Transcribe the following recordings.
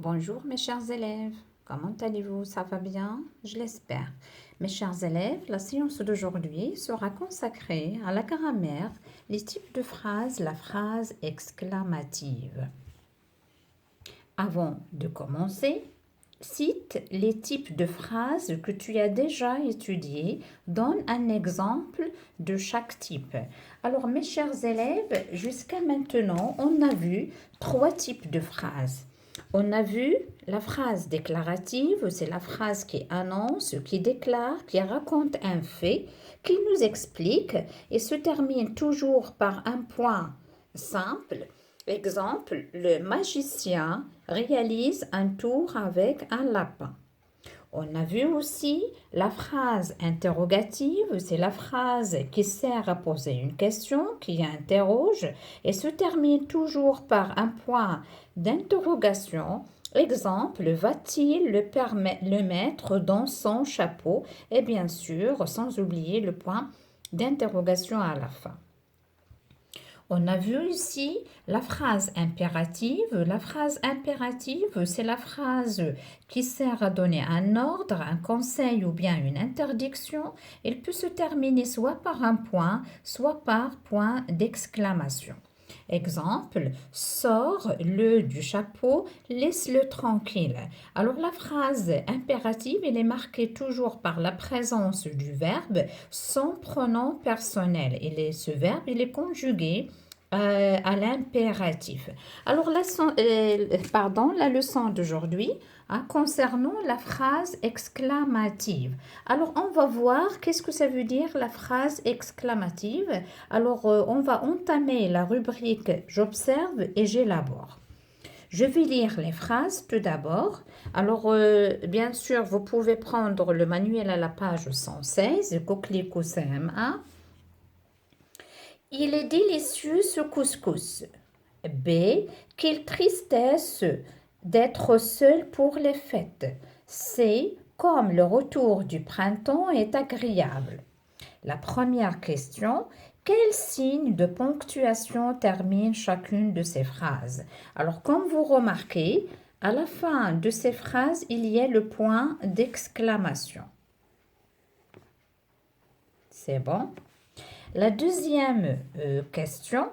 Bonjour mes chers élèves, comment allez-vous? Ça va bien? Je l'espère. Mes chers élèves, la séance d'aujourd'hui sera consacrée à la grammaire, les types de phrases, la phrase exclamative. Avant de commencer, cite les types de phrases que tu as déjà étudiés. Donne un exemple de chaque type. Alors mes chers élèves, jusqu'à maintenant, on a vu 3 types de phrases. On a vu la phrase déclarative, c'est la phrase qui annonce, qui déclare, qui raconte un fait, qui nous explique et se termine toujours par un point simple. Exemple, le magicien réalise un tour avec un lapin. On a vu aussi la phrase interrogative, c'est la phrase qui sert à poser une question, qui interroge et se termine toujours par un point d'interrogation. Exemple, va-t-il le mettre dans son chapeau? Et bien sûr, sans oublier le point d'interrogation à la fin. On a vu ici la phrase impérative. La phrase impérative, c'est la phrase qui sert à donner un ordre, un conseil ou bien une interdiction. Elle peut se terminer soit par un point, soit par point d'exclamation. Exemple, sors-le du chapeau, laisse-le tranquille. Alors la phrase impérative, elle est marquée toujours par la présence du verbe sans pronom personnel. Et ce verbe, il est conjugué à l'impératif. Alors la leçon d'aujourd'hui concernant la phrase exclamative. Alors on va voir qu'est-ce que ça veut dire la phrase exclamative. Alors on va entamer la rubrique j'observe et j'élabore. Je vais lire les phrases tout d'abord. Alors, bien sûr, vous pouvez prendre le manuel à la page 116, coquelicot au CM1. Il est délicieux ce couscous. B. Quelle tristesse d'être seul pour les fêtes. C. Comme le retour du printemps est agréable. La première question, quel signe de ponctuation termine chacune de ces phrases? Alors, comme vous remarquez, à la fin de ces phrases, il y a le point d'exclamation. C'est bon? La deuxième question,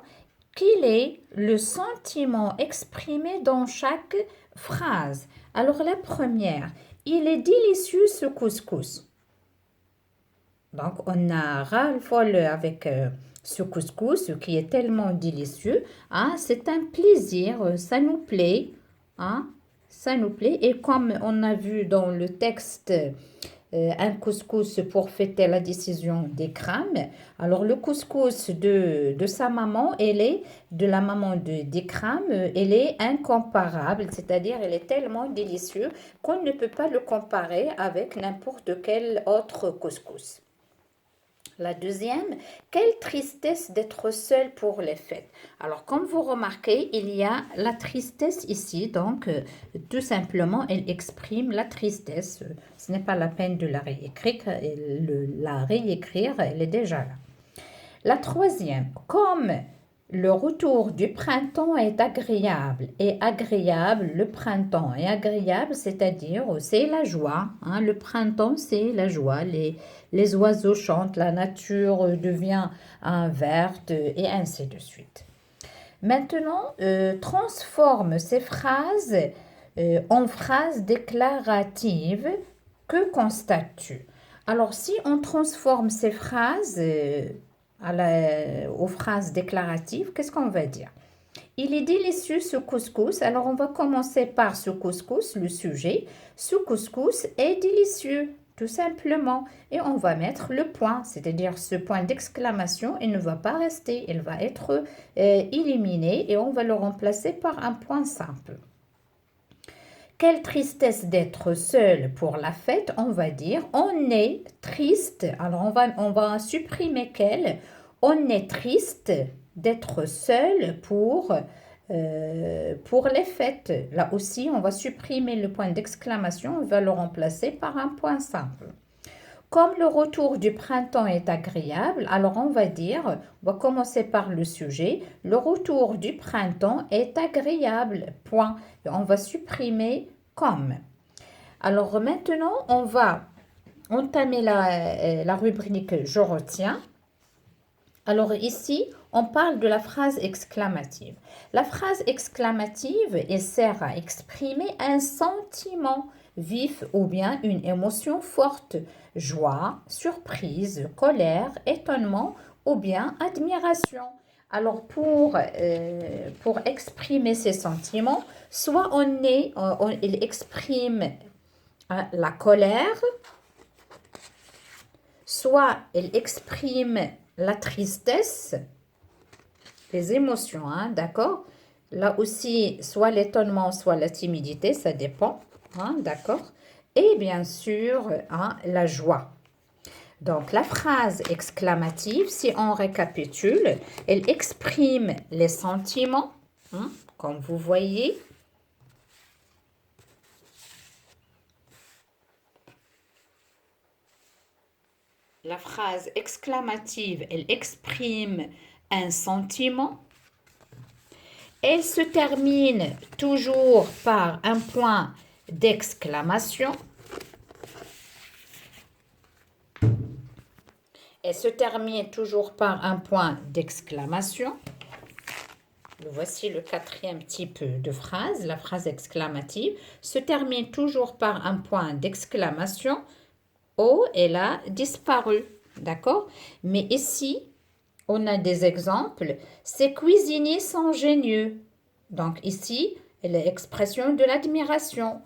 quel est le sentiment exprimé dans chaque phrase? Alors, la première, il est délicieux ce couscous. Donc, on a ras-le-bol avec ce couscous qui est tellement délicieux. Hein, c'est un plaisir, ça nous plaît. Hein, ça nous plaît. Et comme on a vu dans le texte, un couscous pour fêter la décision d'Ikram. Alors, le couscous de sa maman, de la maman d'Ikram, elle est incomparable, c'est-à-dire elle est tellement délicieux qu'on ne peut pas le comparer avec n'importe quel autre couscous. La deuxième, quelle tristesse d'être seul pour les fêtes. Alors, comme vous remarquez, il y a la tristesse ici. Donc, tout simplement, elle exprime la tristesse. Ce n'est pas la peine de la réécrire. Elle est déjà là. La troisième, comme le retour du printemps est agréable. Et agréable, le printemps est agréable, c'est-à-dire c'est la joie. Hein, le printemps, c'est la joie. Les oiseaux chantent, la nature devient verte et ainsi de suite. Maintenant, transforme ces phrases en phrases déclaratives. Que constates-tu? Alors, si on transforme ces phrases aux phrases déclaratives, qu'est-ce qu'on va dire? Il est délicieux ce couscous. Alors, on va commencer par ce couscous, le sujet. Ce couscous est délicieux, tout simplement. Et on va mettre le point, c'est-à-dire ce point d'exclamation, il ne va pas rester, il va être éliminé et on va le remplacer par un point simple. Quelle tristesse d'être seul pour la fête, on va dire on est triste. Alors on va supprimer quel. On est triste d'être seul pour les fêtes. Là aussi, on va supprimer le point d'exclamation, on va le remplacer par un point simple. Comme le retour du printemps est agréable, alors on va dire, on va commencer par le sujet. Le retour du printemps est agréable, point. Et on va supprimer comme. Alors maintenant, on va entamer la rubrique Je retiens. Alors ici, on parle de la phrase exclamative. La phrase exclamative, elle sert à exprimer un sentiment vif ou bien une émotion forte, joie, surprise, colère, étonnement ou bien admiration. Alors pour exprimer ces sentiments, soit il exprime la colère, soit il exprime la tristesse, les émotions, hein, d'accord? Là aussi, soit l'étonnement, soit la timidité, ça dépend, hein, d'accord? Et bien sûr, hein, la joie. Donc, la phrase exclamative, si on récapitule, elle exprime les sentiments, hein, comme vous voyez. La phrase exclamative, elle exprime un sentiment. Elle se termine toujours par un point d'exclamation. Elle se termine toujours par un point d'exclamation. Voici le quatrième type de phrase. La phrase exclamative se termine toujours par un point d'exclamation. Oh, elle a disparu. D'accord? Mais ici, on a des exemples. Ces cuisiniers sont génieux. Donc ici, l'expression de l'admiration.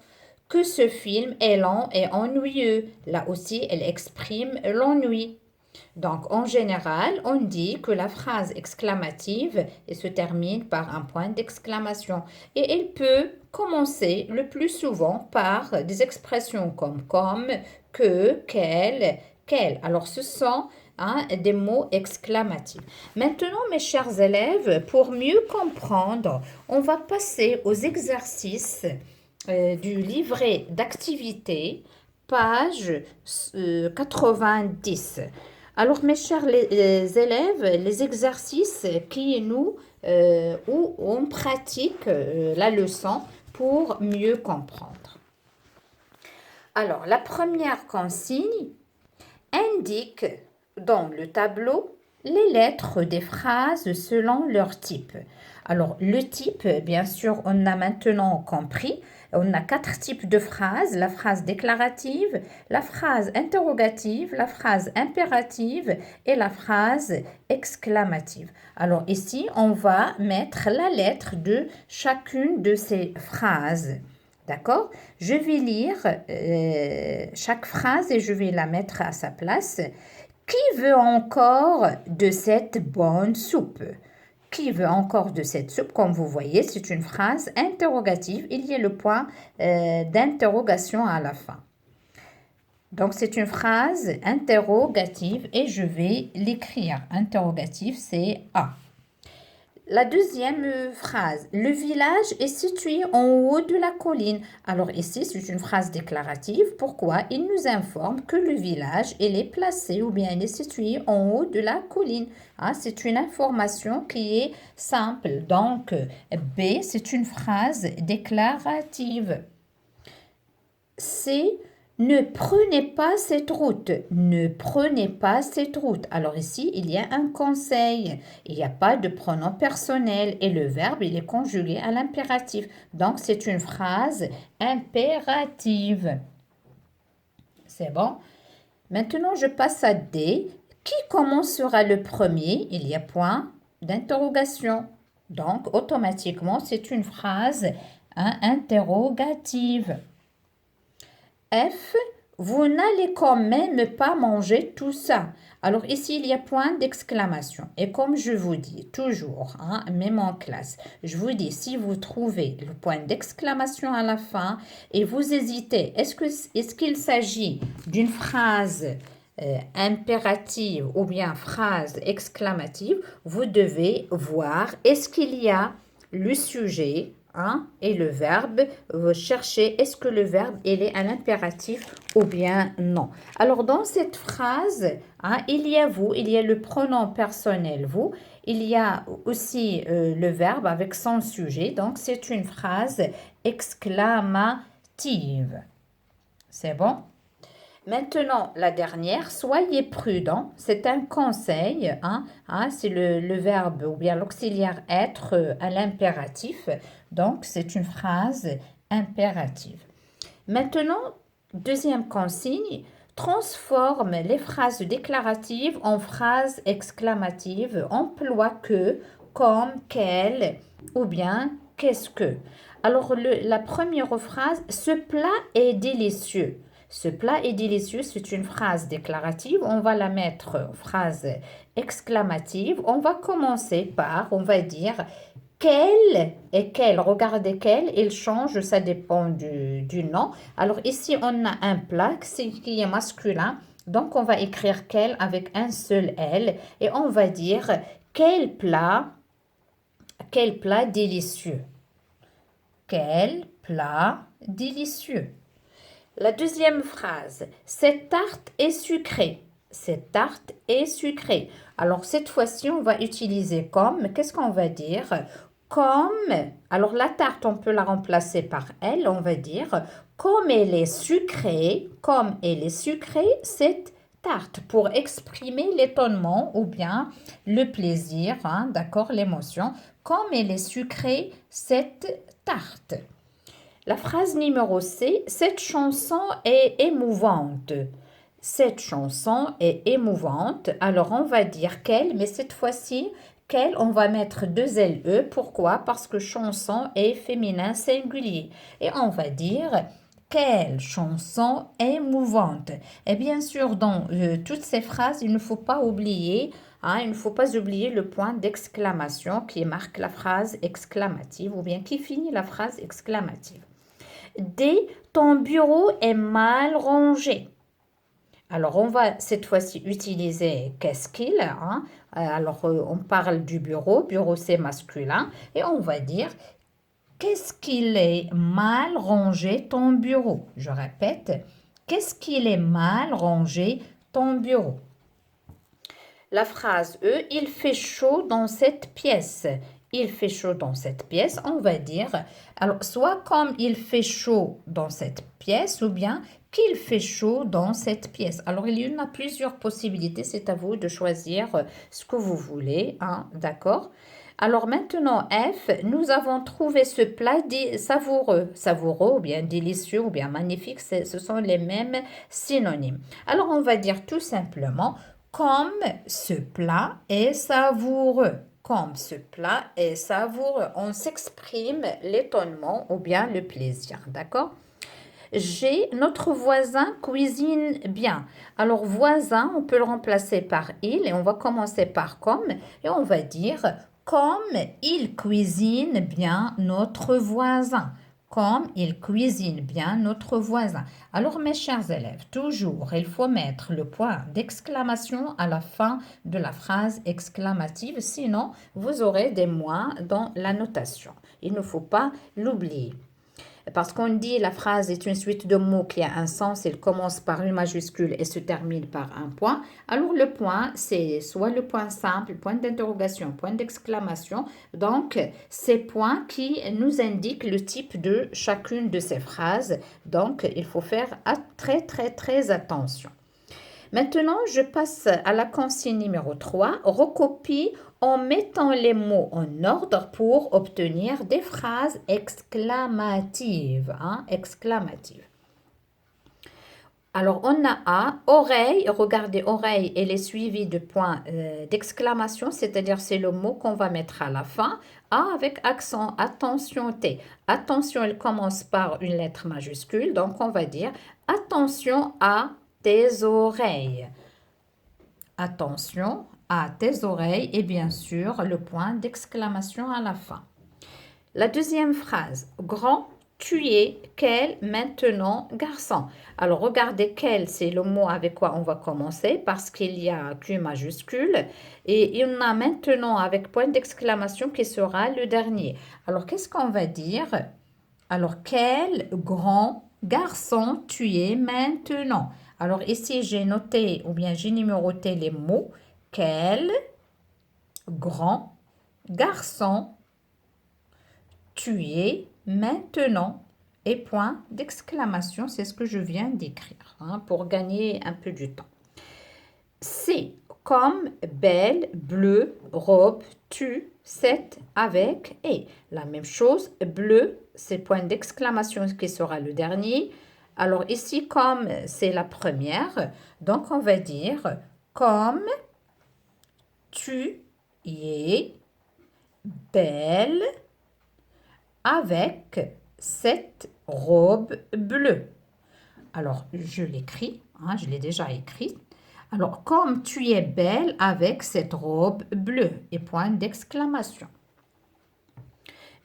Que ce film est lent et ennuyeux. Là aussi, elle exprime l'ennui. Donc, en général, on dit que la phrase exclamative se termine par un point d'exclamation. Et elle peut commencer le plus souvent par des expressions comme, que, quel. Alors, ce sont des mots exclamatifs. Maintenant, mes chers élèves, pour mieux comprendre, on va passer aux exercices du livret d'activité, page 90. Alors, mes chers élèves, les exercices où on pratique la leçon pour mieux comprendre. Alors, la première consigne indique dans le tableau les lettres des phrases selon leur type. Alors, le type, bien sûr, on a maintenant compris. On a 4 types de phrases, la phrase déclarative, la phrase interrogative, la phrase impérative et la phrase exclamative. Alors ici, on va mettre la lettre de chacune de ces phrases. D'accord? Je vais lire chaque phrase et je vais la mettre à sa place. Qui veut encore de cette bonne soupe? Qui veut encore de cette soupe? Comme vous voyez, c'est une phrase interrogative. Il y a le point d'interrogation à la fin. Donc, c'est une phrase interrogative et je vais l'écrire. Interrogative, c'est A. La deuxième phrase, le village est situé en haut de la colline. Alors ici, c'est une phrase déclarative. Pourquoi? Il nous informe que le village, il est placé ou bien il est situé en haut de la colline. C'est une information qui est simple. Donc, B, c'est une phrase déclarative. C, ne prenez pas cette route. Ne prenez pas cette route. Alors ici, il y a un conseil. Il n'y a pas de pronom personnel et le verbe, il est conjugué à l'impératif. Donc, c'est une phrase impérative. C'est bon? Maintenant, je passe à D. Qui commencera le premier? Il y a point d'interrogation. Donc, automatiquement, c'est une phrase interrogative. F, vous n'allez quand même pas manger tout ça. Alors ici, il y a point d'exclamation. Et comme je vous dis toujours, même en classe, je vous dis, si vous trouvez le point d'exclamation à la fin et vous hésitez, est-ce qu'il s'agit d'une phrase impérative ou bien phrase exclamative, vous devez voir, est-ce qu'il y a le sujet, hein, et le verbe. Vous cherchez est-ce que le verbe il est un impératif ou bien non. Alors dans cette phrase, hein, il y a vous, il y a le pronom personnel vous, il y a aussi le verbe avec son sujet. Donc c'est une phrase exclamative. C'est bon? Maintenant, la dernière, soyez prudent, c'est un conseil, hein, c'est le verbe ou bien l'auxiliaire être à l'impératif, donc c'est une phrase impérative. Maintenant, deuxième consigne, transforme les phrases déclaratives en phrases exclamatives, emploie que, comme, quel ou bien qu'est-ce que. Alors, la première phrase, ce plat est délicieux. Ce plat est délicieux, c'est une phrase déclarative. On va la mettre en phrase exclamative. On va commencer par, on va dire, quel et quel. Regardez quel, il change, ça dépend du nom. Alors ici, on a un plat qui est masculin. Donc, on va écrire quel avec un seul L. Et on va dire quel plat délicieux. Quel plat délicieux. La deuxième phrase, cette tarte est sucrée. Cette tarte est sucrée. Alors, cette fois-ci, on va utiliser comme. Qu'est-ce qu'on va dire? Comme. Alors, la tarte, on peut la remplacer par elle. On va dire comme elle est sucrée, cette tarte pour exprimer l'étonnement ou bien le plaisir, hein, d'accord, l'émotion. Comme elle est sucrée, cette tarte. La phrase numéro C, cette chanson est émouvante. Cette chanson est émouvante. Alors, on va dire quelle, mais cette fois-ci, quelle, on va mettre deux LE. Pourquoi? Parce que chanson est féminin singulier. Et on va dire quelle chanson émouvante. Et bien sûr, dans toutes ces phrases, il ne faut pas oublier il ne faut pas oublier le point d'exclamation qui marque la phrase exclamative ou bien qui finit la phrase exclamative. D, ton bureau est mal rangé. Alors, on va cette fois-ci utiliser qu'est-ce qu'il, hein? Alors, on parle du bureau. Bureau, c'est masculin. Et on va dire qu'est-ce qu'il est mal rangé ton bureau. Je répète, qu'est-ce qu'il est mal rangé ton bureau. La phrase E, il fait chaud dans cette pièce. Il fait chaud dans cette pièce, on va dire, alors soit comme il fait chaud dans cette pièce ou bien qu'il fait chaud dans cette pièce. Alors il y en a plusieurs possibilités, c'est à vous de choisir ce que vous voulez, hein, d'accord? Alors maintenant F, nous avons trouvé ce plat savoureux, savoureux ou bien délicieux ou bien magnifique, ce sont les mêmes synonymes. Alors on va dire tout simplement comme ce plat est savoureux. Comme ce plat est savoureux. On s'exprime l'étonnement ou bien le plaisir, d'accord? G, notre voisin cuisine bien. Alors, voisin, on peut le remplacer par il et on va commencer par comme et on va dire comme il cuisine bien notre voisin. Comme il cuisine bien notre voisin. Alors, mes chers élèves, toujours, il faut mettre le point d'exclamation à la fin de la phrase exclamative, sinon vous aurez des moins dans la notation. Il ne faut pas l'oublier. Parce qu'on dit la phrase est une suite de mots qui a un sens, il commence par une majuscule et se termine par un point. Alors le point, c'est soit le point simple, point d'interrogation, point d'exclamation. Donc, ces points qui nous indiquent le type de chacune de ces phrases. Donc, il faut faire très attention. Maintenant, je passe à la consigne numéro 3. Recopie en mettant les mots en ordre pour obtenir des phrases exclamatives. Exclamatives. Alors, on a A, oreille. Regardez, oreille, elle est suivie de points d'exclamation, c'est-à-dire c'est le mot qu'on va mettre à la fin. A avec accent, attention T. Attention, elle commence par une lettre majuscule, donc on va dire attention à tes oreilles. Attention à tes oreilles et bien sûr le point d'exclamation à la fin. La deuxième phrase, grand tu es quel maintenant garçon. Alors regardez quel, c'est le mot avec quoi on va commencer parce qu'il y a Q majuscule et il y en a maintenant avec point d'exclamation qui sera le dernier. Alors qu'est-ce qu'on va dire? Alors quel grand garçon tu es maintenant? Alors ici j'ai noté ou bien j'ai numéroté les mots. Quel grand garçon tu es maintenant et point d'exclamation, c'est ce que je viens d'écrire hein, pour gagner un peu du temps. C'est comme belle, bleue, robe, tu, c'est, avec et. La même chose, bleu, c'est point d'exclamation qui sera le dernier. Alors ici, comme c'est la première, donc on va dire comme tu es belle avec cette robe bleue. Alors, je l'écris, hein, je l'ai déjà écrit. Alors, comme tu es belle avec cette robe bleue, et point d'exclamation.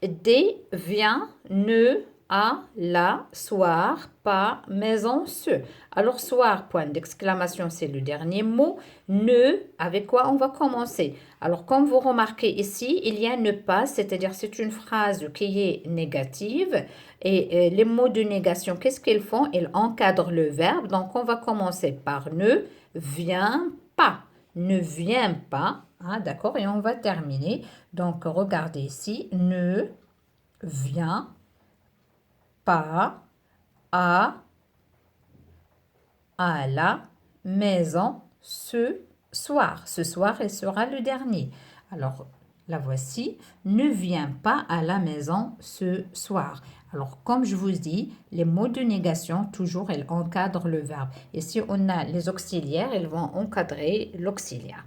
Des, viens, ne, à, la, soir, pas, maison, ce. Alors, soir, point d'exclamation, c'est le dernier mot. Ne, avec quoi on va commencer? Alors, comme vous remarquez ici, il y a ne pas, c'est-à-dire c'est une phrase qui est négative. Et les mots de négation, qu'est-ce qu'ils font? Ils encadrent le verbe. Donc, on va commencer par ne, viens pas. Ne viens pas. Ah, d'accord, et on va terminer. Donc, regardez ici, ne vient pas à la maison ce soir. Ce soir, elle sera le dernier. Alors, la voici, ne viens pas à la maison ce soir. Alors, comme je vous dis, les mots de négation, toujours, elles encadrent le verbe. Et si on a les auxiliaires, elles vont encadrer l'auxiliaire.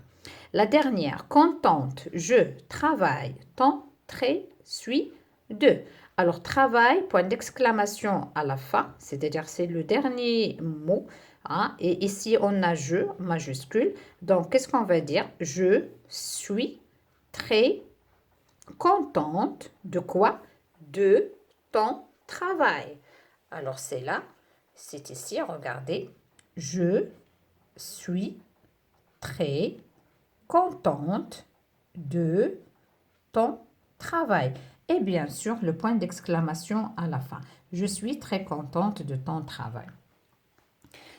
La dernière, contente, je travaille, tenterai, suis, de. Alors, travail, point d'exclamation à la fin, c'est-à-dire c'est le dernier mot. Hein, et ici, on a je majuscule. Donc, qu'est-ce qu'on va dire? Je suis très contente de quoi? De ton travail. Alors, c'est là, c'est ici, regardez. Je suis très contente de ton travail. Et bien sûr, le point d'exclamation à la fin. Je suis très contente de ton travail.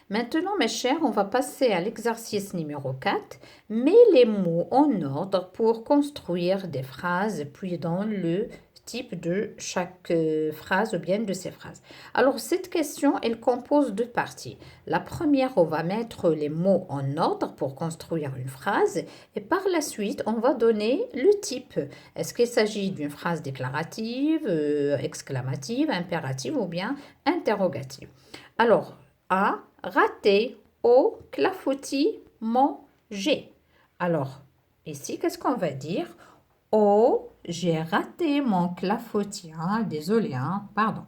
Maintenant, mes chers, on va passer à l'exercice numéro 4. Mets les mots en ordre pour construire des phrases, puis dans le type de chaque phrase ou bien de ces phrases. Alors, cette question, elle compose deux parties. La première, on va mettre les mots en ordre pour construire une phrase et par la suite, on va donner le type. Est-ce qu'il s'agit d'une phrase déclarative, exclamative, impérative ou bien interrogative? Alors, A, raté, au, clafoutis, manger. Alors, ici, qu'est-ce qu'on va dire? Oh, j'ai raté mon clafoutis. Hein, désolé, hein, pardon.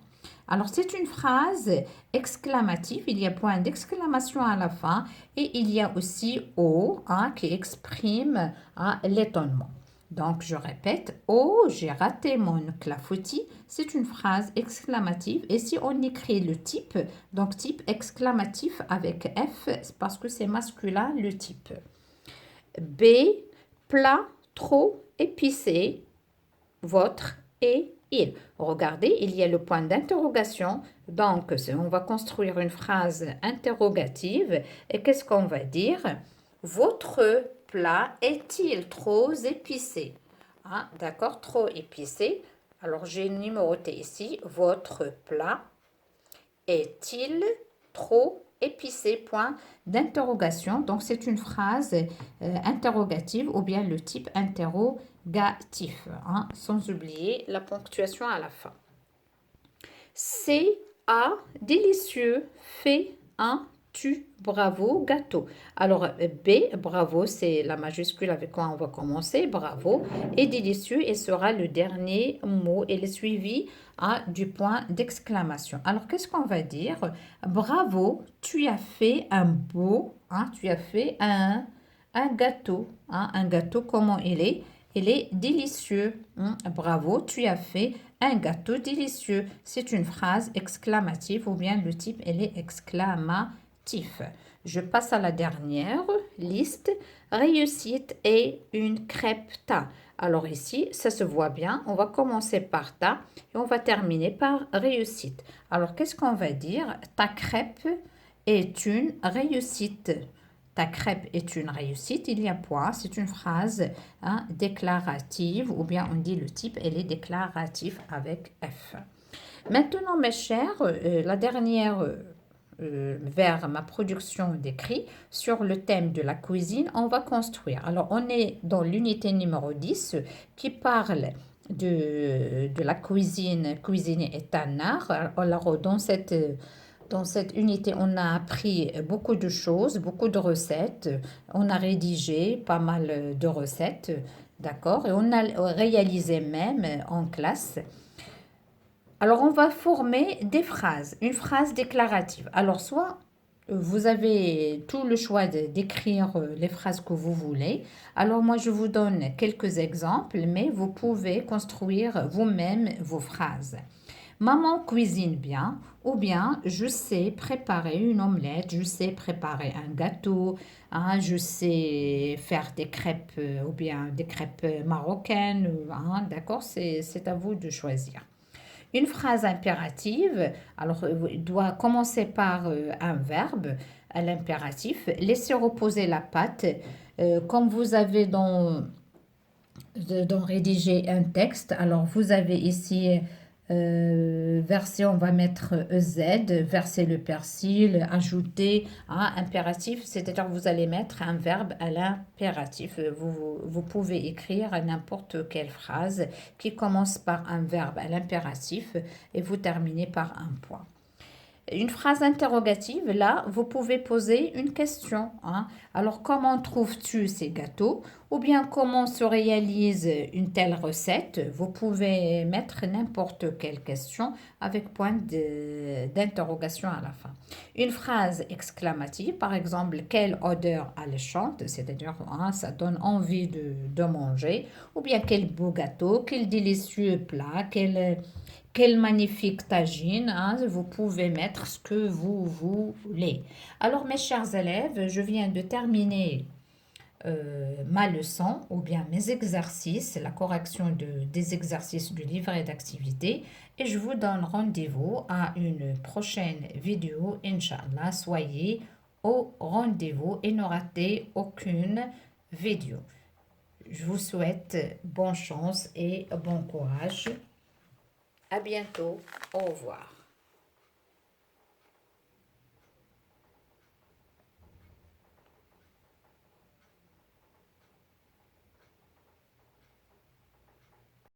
Alors, c'est une phrase exclamative. Il y a point d'exclamation à la fin et il y a aussi oh hein, qui exprime hein, l'étonnement. Donc, je répète, oh, j'ai raté mon clafoutis. C'est une phrase exclamative. Et si on écrit le type, donc type exclamatif avec F, parce que c'est masculin, le type. B, plat trop épicé, votre et il. Regardez, il y a le point d'interrogation. Donc, on va construire une phrase interrogative. Et qu'est-ce qu'on va dire? Votre plat est-il trop épicé? Hein, d'accord, trop épicé. Alors, j'ai numéroté ici. Votre plat est-il trop épicé? Point d'interrogation. Donc, c'est une phrase interrogative ou bien le type interrogatif, hein, sans oublier la ponctuation à la fin. C'est à délicieux, fait un tu, bravo, gâteau. Alors, B, bravo, c'est la majuscule avec quoi on va commencer, bravo. Et délicieux, et sera le dernier mot. Et est suivi du point d'exclamation. Alors, qu'est-ce qu'on va dire? Bravo, tu as fait un beau, hein, tu as fait un gâteau. Hein, un gâteau, comment il est? il est délicieux. Bravo, tu as fait un gâteau délicieux. C'est une phrase exclamative ou bien le type, elle est exclamatif. Je passe à la dernière liste. Réussite et une crêpe ta. Alors ici, ça se voit bien. On va commencer par ta et on va terminer par réussite. Alors, qu'est-ce qu'on va dire? Ta crêpe est une réussite. Ta crêpe est une réussite. Il y a point. C'est une phrase déclarative ou bien on dit le type, elle est déclaratif avec F. Maintenant, mes chers, la dernière vers ma production d'écrit sur le thème de la cuisine, on va construire. Alors, on est dans l'unité numéro 10 qui parle de la cuisine. Cuisiner est un art. Alors, dans cette unité, on a appris beaucoup de choses, beaucoup de recettes. On a rédigé pas mal de recettes, d'accord? Et on a réalisé même en classe. Alors, on va former des phrases, une phrase déclarative. Alors, soit vous avez tout le choix d'écrire les phrases que vous voulez. Alors, moi, je vous donne quelques exemples, mais vous pouvez construire vous-même vos phrases. Maman cuisine bien, ou bien je sais préparer une omelette, je sais préparer un gâteau, je sais faire des crêpes ou bien des crêpes marocaines, d'accord, c'est à vous de choisir. Une phrase impérative, alors doit commencer par un verbe à l'impératif. Laissez reposer la pâte. Comme vous avez dans rédiger un texte, alors vous avez ici verser, on va mettre EZ, verser le persil, ajouter impératif, c'est-à-dire vous allez mettre un verbe à l'impératif. Vous pouvez écrire n'importe quelle phrase qui commence par un verbe à l'impératif et vous terminez par un point. Une phrase interrogative, là, vous pouvez poser une question. Alors, comment trouves-tu ces gâteaux? Ou bien, comment se réalise une telle recette? Vous pouvez mettre n'importe quelle question avec point d'interrogation à la fin. Une phrase exclamative, par exemple, quelle odeur alléchante, c'est-à-dire, ça donne envie de manger. Ou bien, quel beau gâteau, quel délicieux plat, quelle magnifique tagine, vous pouvez mettre ce que vous voulez. Alors, mes chers élèves, je viens de terminer ma leçon ou bien mes exercices, la correction des exercices du livret d'activité et je vous donne rendez-vous à une prochaine vidéo, Inch'Allah. Soyez au rendez-vous et ne ratez aucune vidéo. Je vous souhaite bonne chance et bon courage. À bientôt. Au revoir.